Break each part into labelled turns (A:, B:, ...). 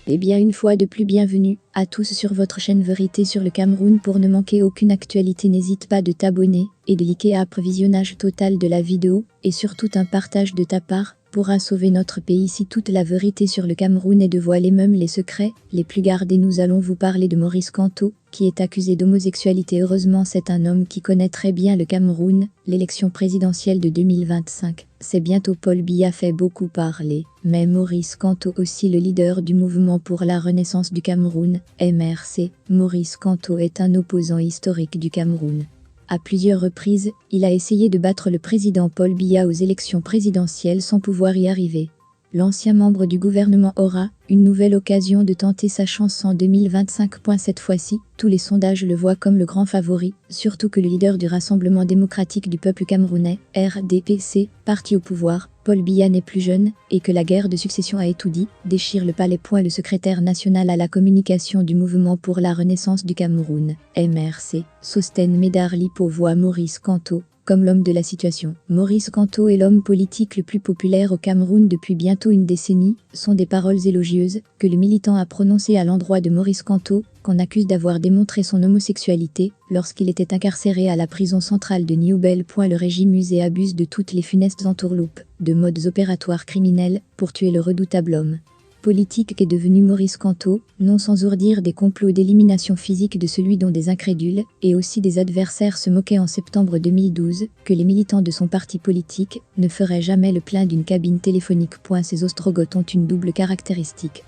A: Eh bien une fois de plus bienvenue à tous sur votre chaîne Vérité sur le Cameroun. Pour ne manquer aucune actualité, n'hésite pas de t'abonner et de liker après visionnage total de la vidéo, et surtout un partage de ta part pourra sauver notre pays si toute la vérité sur le Cameroun est dévoilée, même les secrets les plus gardés. Nous allons vous parler de Maurice Kamto, qui est accusé d'homosexualité. Heureusement, c'est un homme qui connaît très bien le Cameroun. L'élection présidentielle de 2025, c'est bientôt. Paul Biya fait beaucoup parler, mais Maurice Kamto aussi, le leader du mouvement pour la renaissance du Cameroun, MRC. Maurice Kamto est un opposant historique du Cameroun. À plusieurs reprises, il a essayé de battre le président Paul Biya aux élections présidentielles sans pouvoir y arriver. L'ancien membre du gouvernement aura une nouvelle occasion de tenter sa chance en 2025. Cette fois-ci, tous les sondages le voient comme le grand favori, surtout que le leader du Rassemblement démocratique du peuple camerounais, RDPC, parti au pouvoir, Paul Biya, n'est plus jeune, et que la guerre de succession a tout dit, déchire le palais. Le secrétaire national à la communication du mouvement pour la renaissance du Cameroun, MRC, Sosten Médard Lipo, voit Maurice Kamto comme l'homme de la situation. Maurice Kamto est l'homme politique le plus populaire au Cameroun depuis bientôt une décennie, sont des paroles élogieuses que le militant a prononcées à l'endroit de Maurice Kamto, qu'on accuse d'avoir démontré son homosexualité lorsqu'il était incarcéré à la prison centrale de Nioubel. Le régime use et abuse de toutes les funestes entourloupes de modes opératoires criminels pour tuer le redoutable homme politique qu'est devenu Maurice Kamto, non sans ourdir des complots d'élimination physique de celui dont des incrédules et aussi des adversaires se moquaient en septembre 2012, que les militants de son parti politique ne feraient jamais le plein d'une cabine téléphonique. Ces ostrogoths ont une double caractéristique.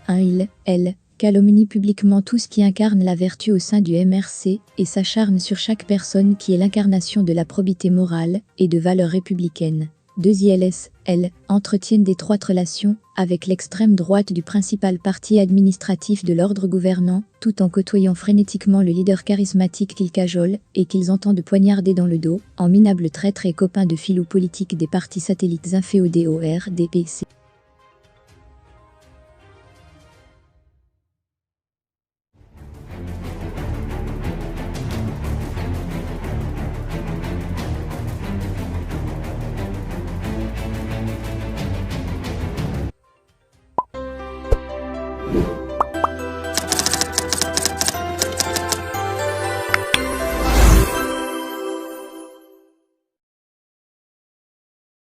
A: Elle calomnie publiquement tout ce qui incarne la vertu au sein du MRC et s'acharne sur chaque personne qui est l'incarnation de la probité morale et de valeurs républicaines. Elles entretiennent d'étroites relations avec l'extrême droite du principal parti administratif de l'ordre gouvernant, tout en côtoyant frénétiquement le leader charismatique qu'ils cajolent et qu'ils entendent poignarder dans le dos, en minables traîtres et copains de filou politique des partis satellites inféodés au RDPC.